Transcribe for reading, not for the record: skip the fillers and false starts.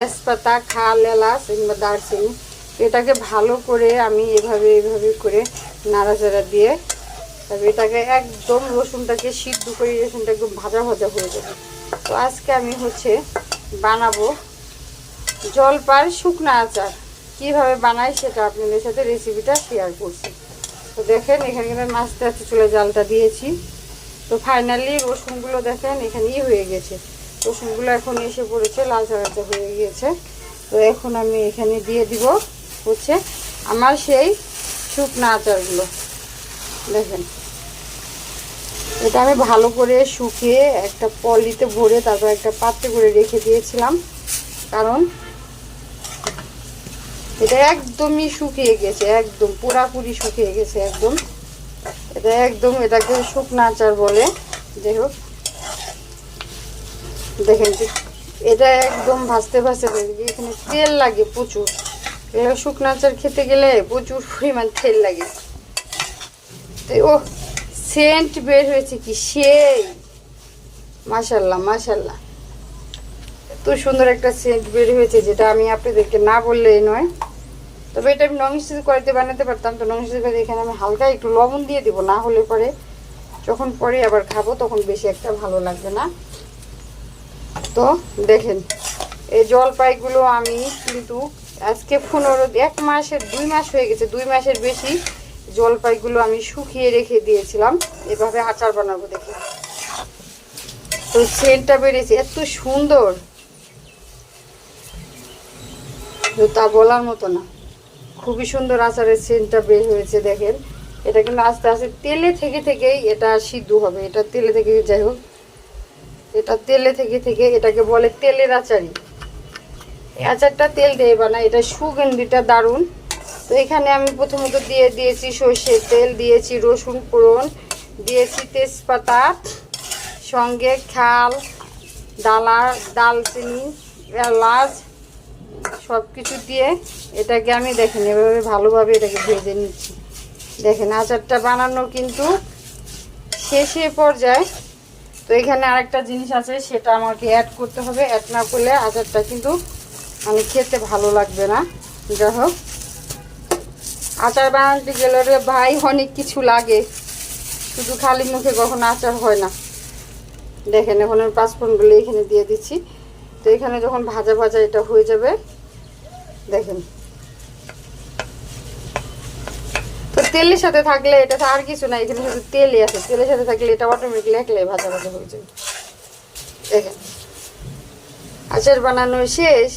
তেজপাতা, খাল, এলাচ কিংবা দারচিনি, এটাকে ভালো করে আমি এভাবে করে নাড়াচাড়া দিয়ে তবে এটাকে একদম রসুনটাকে সিদ্ধ করে রসুনটা একদম ভাজা ভাজা হয়ে যাবে। তো আজকে আমি বানাবো জলপাইয়ের শুকনো আচার। কীভাবে বানাই সেটা আপনাদের সাথে রেসিপিটা শেয়ার করছি। তো দেখেন এখানে কিন্তু আস্তে আস্তে চুলে জালটা দিয়েছি। তো ফাইনালি রসুনগুলো দেখেন এখানেই হয়ে গেছে, রসুনগুলো এখন এসে পড়েছে, লালচা লালচা হয়ে গিয়েছে। তো এখন আমি এখানে দিয়ে দিব আমার সেই শুকনো আচারগুলো। দেখেন এটা আমি ভালো করে শুকিয়ে একটা পলিতে ভরে তারপর একটা পাত্রে করে রেখে দিয়েছিলাম, কারণ এটা একদমই শুকিয়ে গেছে, একদম পুরাপুরি শুকিয়ে গেছে একদম। এটাকে শুকনো আচার বলে। যাই হোক দেখেন এটা একদম ভাজতে ভাজতে এখানে তেল লাগে প্রচুর। এগুলো শুকনো আচার খেতে গেলে প্রচুর পরিমাণ তেল লাগে। তো ও সেন্ট বের হয়েছে কি সেই, মাশাল্লাহ মাশাল্লাহ, এত সুন্দর একটা সেন্ট বের হয়েছে যেটা আমি আপনাদেরকে না বললেই নয়। তবে এটা আমি ননস্টিক কড়াইতে বানাতে পারতাম। তো ননস্টিক কড়াইতে এখানে আমি হালকা একটু লবণ দিয়ে দিব, না হলে পরে যখন পরে আবার খাবো তখন বেশি একটা ভালো লাগবে না। তো দেখেন এই জলপাইগুলো আমি কিন্তু আজকে 1 মাসের 2 মাস হয়ে গেছে, 2 মাসের বেশি জলপাইগুলো আমি শুকিয়ে রেখে দিয়েছিলাম এভাবে আচার বানাবো দেখে। তো সেন্টটা বেরিয়েছে এত সুন্দর, তা বলার মতো না। খুবই সুন্দর আচারের সেন্টটা বের হয়েছে দেখেন। এটা কিন্তু আস্তে আস্তে তেলে থেকেই এটা সিদ্ধ হবে। এটা তেলে থেকে, যাই হোক এটা তেলে থেকে এটাকে বলে তেলের আচারই। এই আচারটা তেল দিয়ে বানায়, এটা সুগন্ধিটা দারুণ। তো এখানে আমি প্রথমত দিয়ে দিয়েছি সর্ষের তেল, দিয়েছি রসুন ফোড়ন, দিয়েছি তেজপাতা, সঙ্গে খাল, দালচিনি, এলাচ সব কিছু দিয়ে এটাকে আমি দেখেন এভাবে ভালোভাবে এটাকে ভেজে নিচ্ছি। দেখেন আচারটা বানানো কিন্তু শেষে পর্যায়ে। তো এখানে আরেকটা জিনিস আছে, সেটা আমাকে অ্যাড করতে হবে। অ্যাড না করলে আচারটা কিন্তু মানে খেতে ভালো লাগবে না। যাই হোক আচার বানাতে গেলে রে ভাই অনেক কিছু লাগে, শুধু খালি মুখে কখনো আচার হয় না। দেখেন এখন আমি 5 ফোড়নগুলো এখানে দিয়ে দিচ্ছি। তো এখানে যখন ভাজা ভাজা এটা হয়ে যাবে দেখেন, তো তেলের সাথে থাকলে এটা আর কিছু না, এখানে শুধু তেলই আছে। তেলের সাথে থাকলে এটা অটোমেটিকলি একলাই ভাজা ভাজা হয়ে যাবে। দেখেন আচার বানানো শেষ।